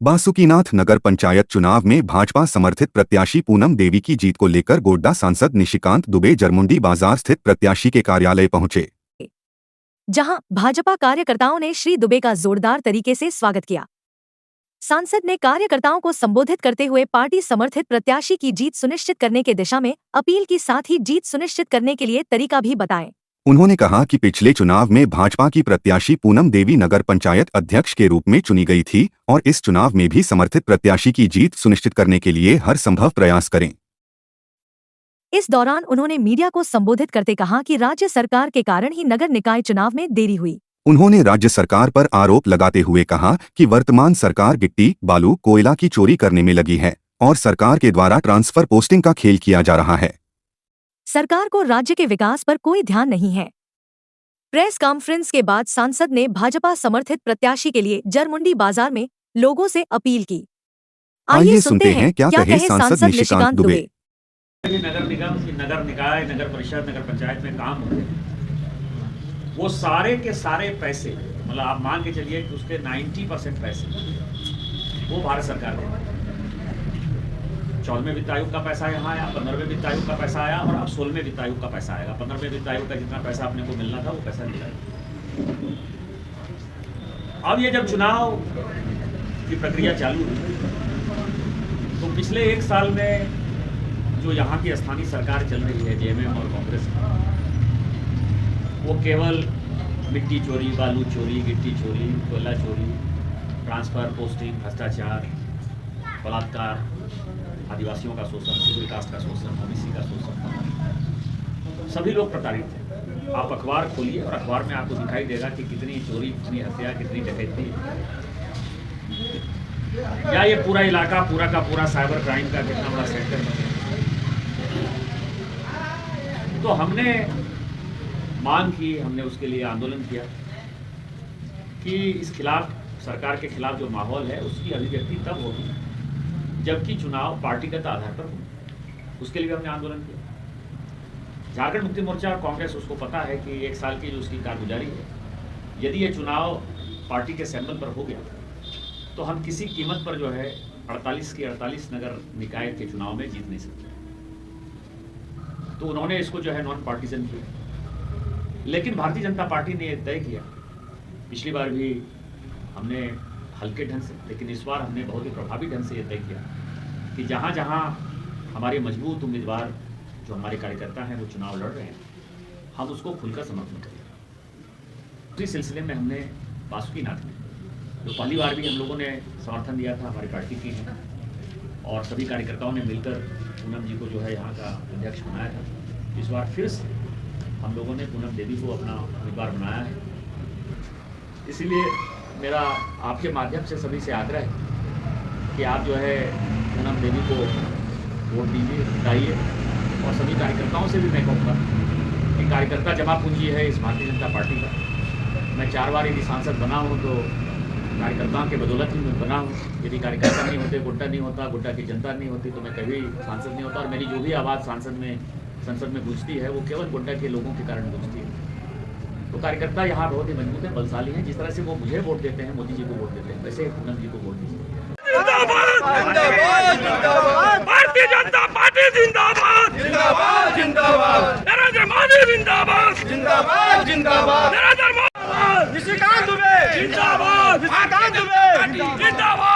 बासुकीनाथ नगर पंचायत चुनाव में भाजपा समर्थित प्रत्याशी पूनम देवी की जीत को लेकर गोड्डा सांसद निशिकांत दुबे जरमुंडी बाजार स्थित प्रत्याशी के कार्यालय पहुंचे, जहां भाजपा कार्यकर्ताओं ने श्री दुबे का जोरदार तरीके से स्वागत किया। सांसद ने कार्यकर्ताओं को संबोधित करते हुए पार्टी समर्थित प्रत्याशी की जीत सुनिश्चित करने के दिशा में अपील की, साथ ही जीत सुनिश्चित करने के लिए तरीका भी बताएं। उन्होंने कहा कि पिछले चुनाव में भाजपा की प्रत्याशी पूनम देवी नगर पंचायत अध्यक्ष के रूप में चुनी गई थी और इस चुनाव में भी समर्थित प्रत्याशी की जीत सुनिश्चित करने के लिए हर संभव प्रयास करें। इस दौरान उन्होंने मीडिया को संबोधित करते कहा कि राज्य सरकार के कारण ही नगर निकाय चुनाव में देरी हुई। उन्होंने राज्य सरकार पर आरोप लगाते हुए कहा कि वर्तमान सरकार गिट्टी, बालू, कोयला की चोरी करने में लगी है और सरकार के द्वारा ट्रांसफर पोस्टिंग का खेल किया जा रहा है। सरकार को राज्य के विकास पर कोई ध्यान नहीं है। प्रेस कॉन्फ्रेंस के बाद सांसद ने भाजपा समर्थित प्रत्याशी के लिए जरमुंडी बाजार में लोगों से अपील की। आइए सुनते हैं क्या कहे सांसद निशिकांत दुबे। नगर निगम, नगर निकाय, नगर परिषद, नगर पंचायत में काम होते हैं, वो सारे के सारे पैसे, मतलब आप मान के चलिए कि उसके 90% पैसे वो भारत सरकार देती है। 14वें वित्त आयोग का पैसा यहाँ आया, 15वें वित्त आयोग का पैसा आया और अब 16वें वित्त आयोग का पैसा आएगा। 15वें वित्त आयोग का जितना पैसा अपने को मिलना था वो पैसा मिला। अब ये जब चुनाव की प्रक्रिया चालू हुई तो पिछले 1 साल में जो यहाँ की स्थानीय सरकार चल रही है, जेएमएम और कांग्रेस, वो केवल मिट्टी चोरी, बालू चोरी, गिट्टी चोरी, कोयला चोरी, ट्रांसफर पोस्टिंग, भ्रष्टाचार, बलात्कार, आदिवासियों का शोषण, शिशु विकास का शोषण, ओबीसी का शोषण, सभी लोग प्रताड़ित हैं। आप अखबार खोलिए और अखबार में आपको दिखाई देगा कि कितनी चोरी, कितनी हत्या, कितनी डकैती, या ये पूरा इलाका पूरा का पूरा साइबर क्राइम का कितना बड़ा सेंटर बन गया। तो हमने मांग की, हमने उसके लिए आंदोलन किया कि इस खिलाफ, सरकार के खिलाफ जो माहौल है उसकी अभिव्यक्ति तब होगी जबकि चुनाव पार्टीगत आधार पर हो। उसके लिए हमने आंदोलन किया। झारखंड मुक्ति मोर्चा और कांग्रेस, उसको पता है कि 1 साल की जो उसकी कारगुजारी है, यदि ये चुनाव पार्टी के सैंपल पर हो गया तो हम किसी कीमत पर जो है 48 के 48 नगर निकाय के चुनाव में जीत नहीं सकते। तो उन्होंने इसको जो है नॉन पार्टीजन किया। लेकिन भारतीय जनता पार्टी ने तय किया, पिछली बार भी हमने हल्के ढंग से, लेकिन इस बार हमने बहुत ही प्रभावी ढंग से ये तय किया कि जहाँ जहाँ हमारे मजबूत उम्मीदवार जो हमारे कार्यकर्ता हैं वो चुनाव लड़ रहे हैं, हम उसको खुलकर समर्थन करें। उसी सिलसिले में हमने बासुकीनाथ में, जो पहली बार भी हम लोगों ने समर्थन दिया था, हमारी पार्टी की है, और सभी कार्यकर्ताओं ने मिलकर पूनम जी को जो है यहाँ का अध्यक्ष बनाया था। इस बार फिर से हम लोगों ने पूनम देवी को अपना उम्मीदवार बनाया है। इसीलिए मेरा आपके माध्यम से सभी से आग्रह है कि आप जो है पूनम देवी को वोट दीजिए, जिताइए। और सभी कार्यकर्ताओं से भी मैं कहूँगा कि कार्यकर्ता जमा पूंजी है इस भारतीय जनता पार्टी का। मैं 4 बार यदि सांसद बना हूँ तो कार्यकर्ताओं के बदौलत ही मैं बना हूँ। यदि कार्यकर्ता नहीं होते, गोड्डा नहीं होता, गोड्डा की जनता नहीं होती, तो मैं कभी सांसद नहीं होता। और मेरी जो भी आवाज़ संसद में गूंजती है वो केवल गोड्डा के लोगों के कारण गूंजती है। तो कार्यकर्ता यहाँ बहुत ही मजबूत है, बलशाली हैं। जिस तरह से वो मुझे वोट देते हैं, मोदी जी को वोट देते हैं, वैसे पूनम जी को वोट दीजिए। भारतीय जनता पार्टी जिंदाबाद, जिंदाबाद, जिंदाबाद, नरेंद्र मोदी जिंदाबाद, जिंदाबाद, जिंदाबाद, नरेंद्र मोदी, निशिकांत दुबे जिंदाबाद, निशिकांत दुबे जिंदाबाद।